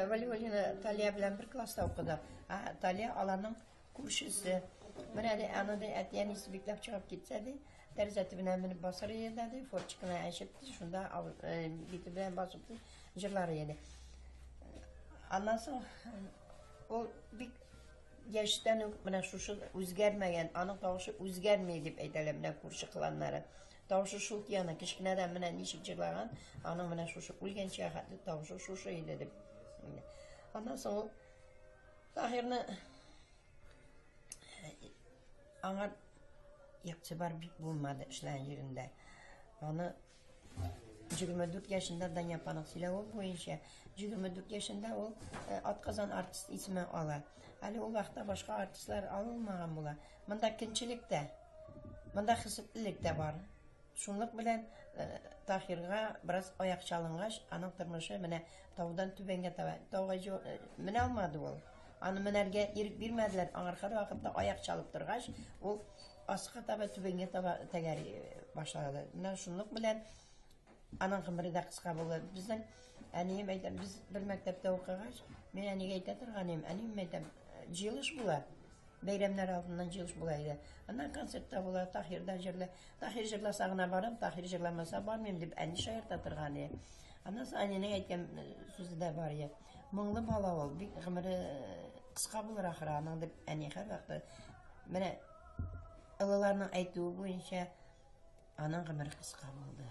Валиулина Талия белән бер класста укыдык. Талия аларның күршесе. Менә дә аны да әтиянисе бикләп чыгып китсә ди, тәрәзә төбенә менеп басыр иде ди, форчикны әчеп, шунда бите белән басып җырлар иде. Аннан соң ул бик яшьтән үк менә шушы үзгәрмәгән, аның тавышы үзгәрми дип әйтәләр менә күрше кыланнары. Тавышы шул тияны кечкенәдән менә ничек җырлаган, аның менә шушы үлгәнчә хәтле тавышы шушы иде дип. Аннан соң Таһирны аңа игътибар бик булмады эшләгән җирендә. Аны 24 yaşında Danyapan'ın silahı boyunca 24 yaşında o Atqazan artist ismi ala. Ali o vaxtda başqa artistlar alınmagan bular. Mında kinçilik de, mında xisiplik de var. Şunluq bilən Tahirga biraz ayak çalınğaç, anın tırmışı mənə tavdan tübenge tavga mənə almadı ol. Anı mənərgə irik bilmədilər, anarxar vaxtda ayak çalıb tırğaç, o asıqa taba tübenge taba təgəri başladı. Şunluq bilən Anın qımırı da qısqa болады. Bizden әнейім әйтəm, biz bir məktəbdə oxuğaç, mən әнеге әйтətірғанıyım, әнейім әйтəm, jiliş bula. Beyramlar altından jiliş bulaydı. Ondan konsertdə bula, Tahir'da jırla. Tahir jırlasağına barım, Tahir jırlamasa barmayım deyip әні şayırtatırğanıyım. Ondan sonra әнеnin әйtkən sözü də var ya, мұңlı bala ol, bir qımırı qısqa bulur axırı anın deyip әне hər vaxtı. Mənə ılılarının aytdığı boyunca anın qımırı qısqa buldu.